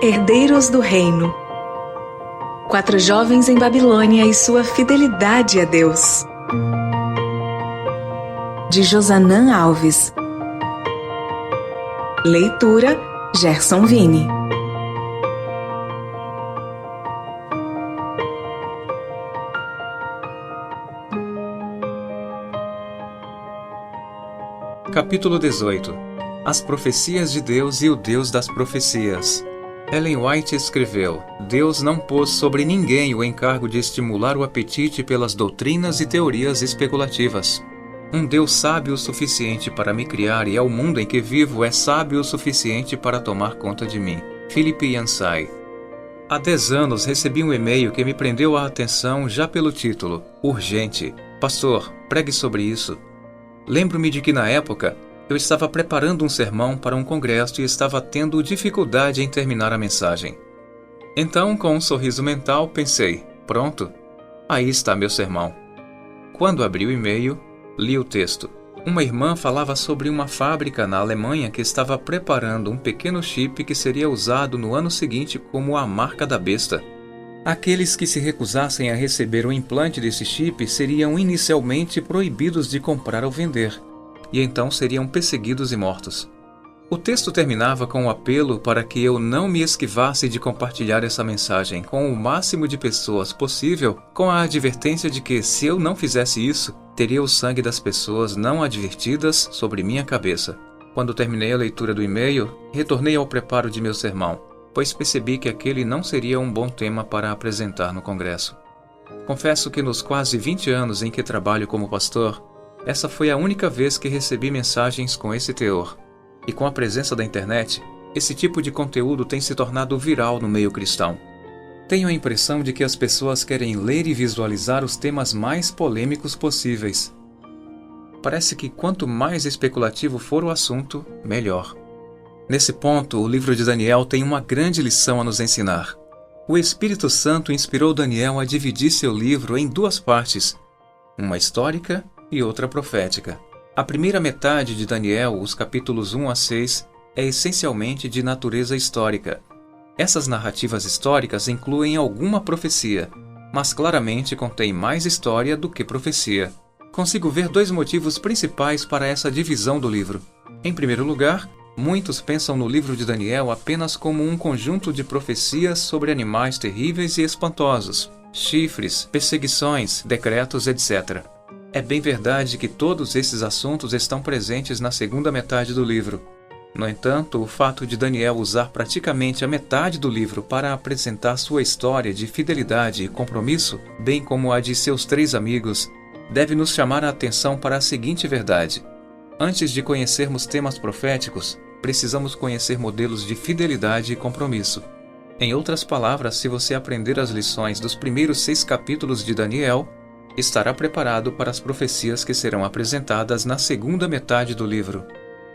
Herdeiros do Reino. 4 jovens em Babilônia e sua fidelidade a Deus. De Josanã Alves. Leitura: Gerson Vini. Capítulo 18. As profecias de Deus e o Deus das profecias. Ellen White escreveu: Deus não pôs sobre ninguém o encargo de estimular o apetite pelas doutrinas e teorias especulativas. Um Deus sábio o suficiente para me criar e ao mundo em que vivo é sábio o suficiente para tomar conta de mim. Philip Yancey. Há 10 anos recebi um e-mail que me prendeu a atenção já pelo título: Urgente. Pastor, pregue sobre isso. Lembro-me de que na época eu estava preparando um sermão para um congresso e estava tendo dificuldade em terminar a mensagem. Então, com um sorriso mental, pensei: pronto, aí está meu sermão. Quando abri o e-mail, li o texto. Uma irmã falava sobre uma fábrica na Alemanha que estava preparando um pequeno chip que seria usado no ano seguinte como a marca da besta. Aqueles que se recusassem a receber o implante desse chip seriam inicialmente proibidos de comprar ou vender, e então seriam perseguidos e mortos. O texto terminava com um apelo para que eu não me esquivasse de compartilhar essa mensagem com o máximo de pessoas possível, com a advertência de que, se eu não fizesse isso, teria o sangue das pessoas não advertidas sobre minha cabeça. Quando terminei a leitura do e-mail, retornei ao preparo de meu sermão, pois percebi que aquele não seria um bom tema para apresentar no congresso. Confesso que nos quase 20 anos em que trabalho como pastor, essa foi a única vez que recebi mensagens com esse teor. E com a presença da internet, esse tipo de conteúdo tem se tornado viral no meio cristão. Tenho a impressão de que as pessoas querem ler e visualizar os temas mais polêmicos possíveis. Parece que quanto mais especulativo for o assunto, melhor. Nesse ponto, o livro de Daniel tem uma grande lição a nos ensinar. O Espírito Santo inspirou Daniel a dividir seu livro em 2 partes, uma histórica e outra profética. A primeira metade de Daniel, os capítulos 1 a 6, é essencialmente de natureza histórica. Essas narrativas históricas incluem alguma profecia, mas claramente contém mais história do que profecia. Consigo ver 2 motivos principais para essa divisão do livro. Em primeiro lugar, muitos pensam no livro de Daniel apenas como um conjunto de profecias sobre animais terríveis e espantosos, chifres, perseguições, decretos, etc. É bem verdade que todos esses assuntos estão presentes na segunda metade do livro. No entanto, o fato de Daniel usar praticamente a metade do livro para apresentar sua história de fidelidade e compromisso, bem como a de seus 3 amigos, deve nos chamar a atenção para a seguinte verdade: antes de conhecermos temas proféticos, precisamos conhecer modelos de fidelidade e compromisso. Em outras palavras, se você aprender as lições dos primeiros 6 capítulos de Daniel, estará preparado para as profecias que serão apresentadas na segunda metade do livro.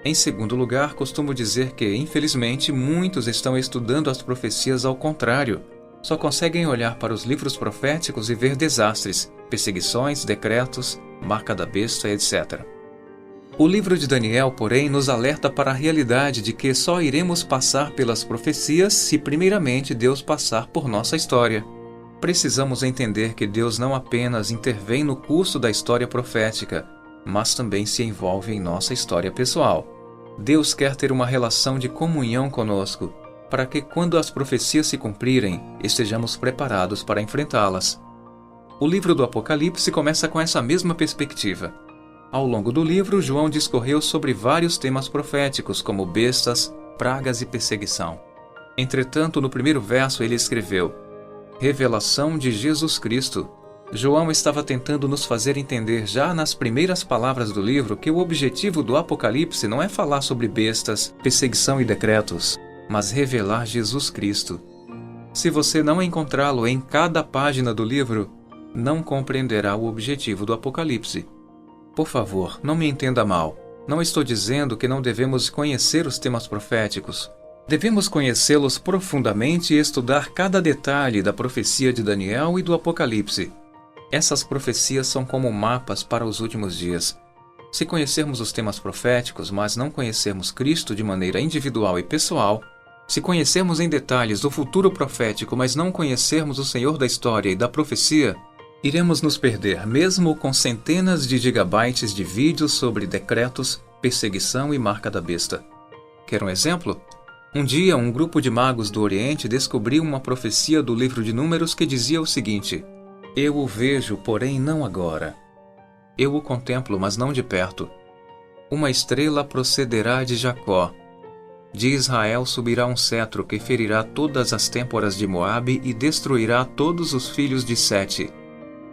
Em segundo lugar, costumo dizer que, infelizmente, muitos estão estudando as profecias ao contrário. Só conseguem olhar para os livros proféticos e ver desastres, perseguições, decretos, marca da besta, etc. O livro de Daniel, porém, nos alerta para a realidade de que só iremos passar pelas profecias se primeiramente Deus passar por nossa história. Precisamos entender que Deus não apenas intervém no curso da história profética, mas também se envolve em nossa história pessoal. Deus quer ter uma relação de comunhão conosco, para que quando as profecias se cumprirem, estejamos preparados para enfrentá-las. O livro do Apocalipse começa com essa mesma perspectiva. Ao longo do livro, João discorreu sobre vários temas proféticos, como bestas, pragas e perseguição. Entretanto, no primeiro verso ele escreveu: Revelação de Jesus Cristo. João estava tentando nos fazer entender já nas primeiras palavras do livro que o objetivo do Apocalipse não é falar sobre bestas, perseguição e decretos, mas revelar Jesus Cristo. Se você não encontrá-lo em cada página do livro, não compreenderá o objetivo do Apocalipse. Por favor, não me entenda mal. Não estou dizendo que não devemos conhecer os temas proféticos. Devemos conhecê-los profundamente e estudar cada detalhe da profecia de Daniel e do Apocalipse. Essas profecias são como mapas para os últimos dias. Se conhecermos os temas proféticos, mas não conhecermos Cristo de maneira individual e pessoal, Se conhecermos em detalhes o futuro profético, mas não conhecermos o Senhor da história e da profecia, iremos nos perder mesmo com centenas de gigabytes de vídeos sobre decretos, perseguição e marca da besta. Quer um exemplo? Um dia, um grupo de magos do Oriente descobriu uma profecia do livro de Números que dizia o seguinte: Eu o vejo, porém não agora. Eu o contemplo, mas não de perto. Uma estrela procederá de Jacó. De Israel subirá um cetro que ferirá todas as têmporas de Moabe e destruirá todos os filhos de Sete.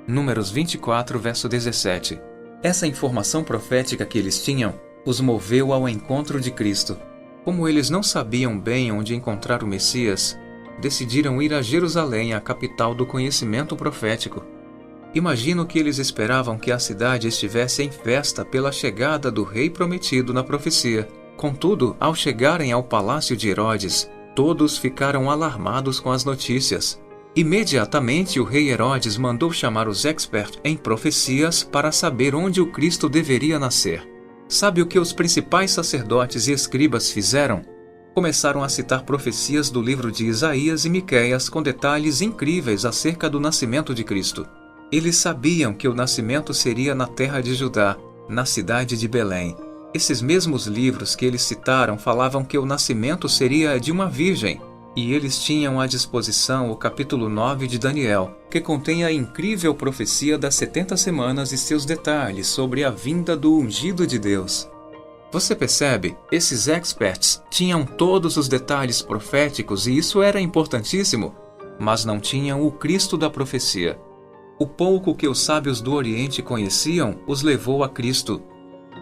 Números 24, verso 17. Essa informação profética que eles tinham os moveu ao encontro de Cristo. Como eles não sabiam bem onde encontrar o Messias, decidiram ir a Jerusalém, a capital do conhecimento profético. Imagino que eles esperavam que a cidade estivesse em festa pela chegada do rei prometido na profecia. Contudo, ao chegarem ao palácio de Herodes, todos ficaram alarmados com as notícias. Imediatamente o rei Herodes mandou chamar os experts em profecias para saber onde o Cristo deveria nascer. Sabe o que os principais sacerdotes e escribas fizeram? Começaram a citar profecias do livro de Isaías e Miqueias com detalhes incríveis acerca do nascimento de Cristo. Eles sabiam que o nascimento seria na terra de Judá, na cidade de Belém. Esses mesmos livros que eles citaram falavam que o nascimento seria de uma virgem, e eles tinham à disposição o capítulo 9 de Daniel, que contém a incrível profecia das 70 semanas e seus detalhes sobre a vinda do ungido de Deus. Você percebe? Esses experts tinham todos os detalhes proféticos e isso era importantíssimo, mas não tinham o Cristo da profecia. O pouco que os sábios do Oriente conheciam os levou a Cristo.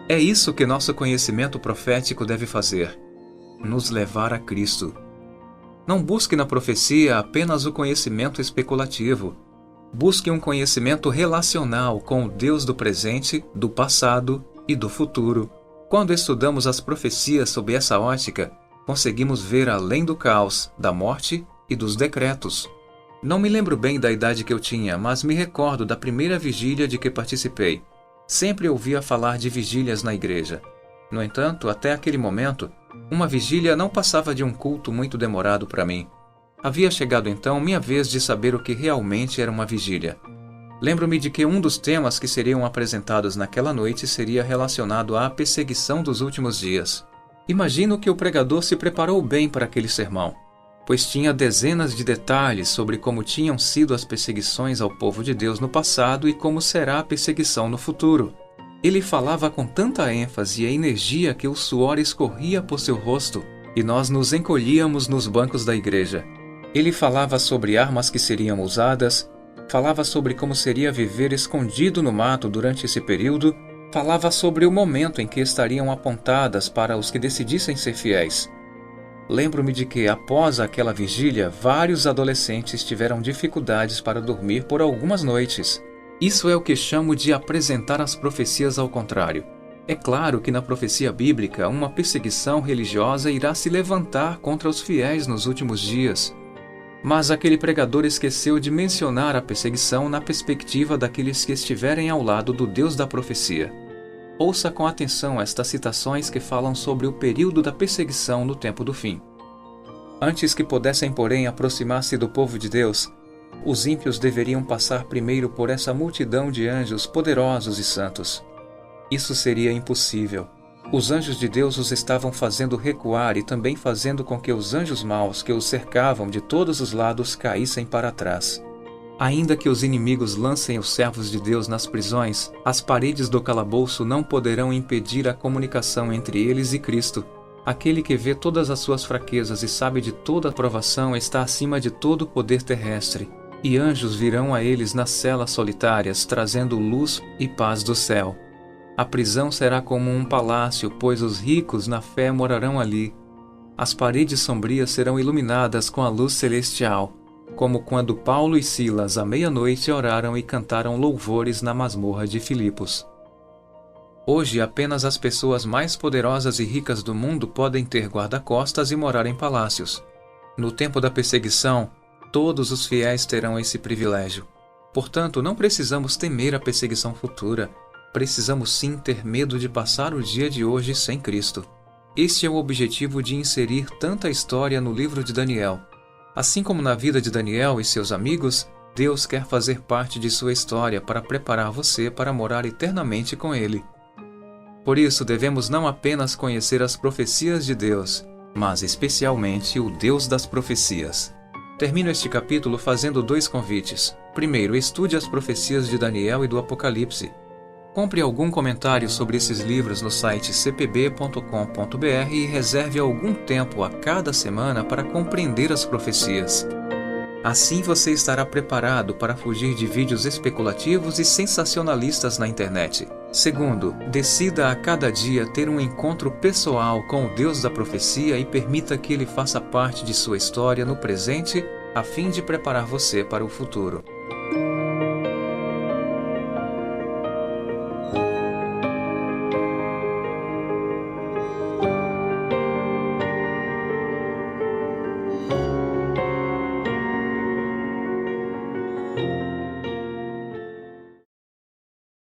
É isso que nosso conhecimento profético deve fazer: nos levar a Cristo. Não busque na profecia apenas o conhecimento especulativo. Busque um conhecimento relacional com o Deus do presente, do passado e do futuro. Quando estudamos as profecias sob essa ótica, conseguimos ver além do caos, da morte e dos decretos. Não me lembro bem da idade que eu tinha, mas me recordo da primeira vigília de que participei. Sempre ouvia falar de vigílias na igreja. No entanto, até aquele momento, uma vigília não passava de um culto muito demorado para mim. Havia chegado então minha vez de saber o que realmente era uma vigília. Lembro-me de que um dos temas que seriam apresentados naquela noite seria relacionado à perseguição dos últimos dias. Imagino que o pregador se preparou bem para aquele sermão, pois tinha dezenas de detalhes sobre como tinham sido as perseguições ao povo de Deus no passado e como será a perseguição no futuro. Ele falava com tanta ênfase e energia que o suor escorria por seu rosto e nós nos encolhíamos nos bancos da igreja. Ele falava sobre armas que seriam usadas, falava sobre como seria viver escondido no mato durante esse período, falava sobre o momento em que estariam apontadas para os que decidissem ser fiéis. Lembro-me de que, após aquela vigília, vários adolescentes tiveram dificuldades para dormir por algumas noites. Isso é o que chamo de apresentar as profecias ao contrário. É claro que na profecia bíblica, uma perseguição religiosa irá se levantar contra os fiéis nos últimos dias. Mas aquele pregador esqueceu de mencionar a perseguição na perspectiva daqueles que estiverem ao lado do Deus da profecia. Ouça com atenção estas citações que falam sobre o período da perseguição no tempo do fim. Antes que pudessem, porém, aproximar-se do povo de Deus, os ímpios deveriam passar primeiro por essa multidão de anjos poderosos e santos. Isso seria impossível. Os anjos de Deus os estavam fazendo recuar e também fazendo com que os anjos maus que os cercavam de todos os lados caíssem para trás. Ainda que os inimigos lancem os servos de Deus nas prisões, as paredes do calabouço não poderão impedir a comunicação entre eles e Cristo. Aquele que vê todas as suas fraquezas e sabe de toda a provação está acima de todo o poder terrestre. E anjos virão a eles nas celas solitárias, trazendo luz e paz do céu. A prisão será como um palácio, pois os ricos na fé morarão ali. As paredes sombrias serão iluminadas com a luz celestial, como quando Paulo e Silas à meia-noite oraram e cantaram louvores na masmorra de Filipos. Hoje, apenas as pessoas mais poderosas e ricas do mundo podem ter guarda-costas e morar em palácios. No tempo da perseguição, todos os fiéis terão esse privilégio. Portanto, não precisamos temer a perseguição futura. Precisamos sim ter medo de passar o dia de hoje sem Cristo. Este é o objetivo de inserir tanta história no livro de Daniel. Assim como na vida de Daniel e seus amigos, Deus quer fazer parte de sua história para preparar você para morar eternamente com Ele. Por isso, devemos não apenas conhecer as profecias de Deus, mas especialmente o Deus das profecias. Termino este capítulo fazendo 2 convites. Primeiro, estude as profecias de Daniel e do Apocalipse. Compre algum comentário sobre esses livros no site cpb.com.br e reserve algum tempo a cada semana para compreender as profecias. Assim você estará preparado para fugir de vídeos especulativos e sensacionalistas na internet. Segundo, decida a cada dia ter um encontro pessoal com o Deus da profecia e permita que Ele faça parte de sua história no presente, a fim de preparar você para o futuro.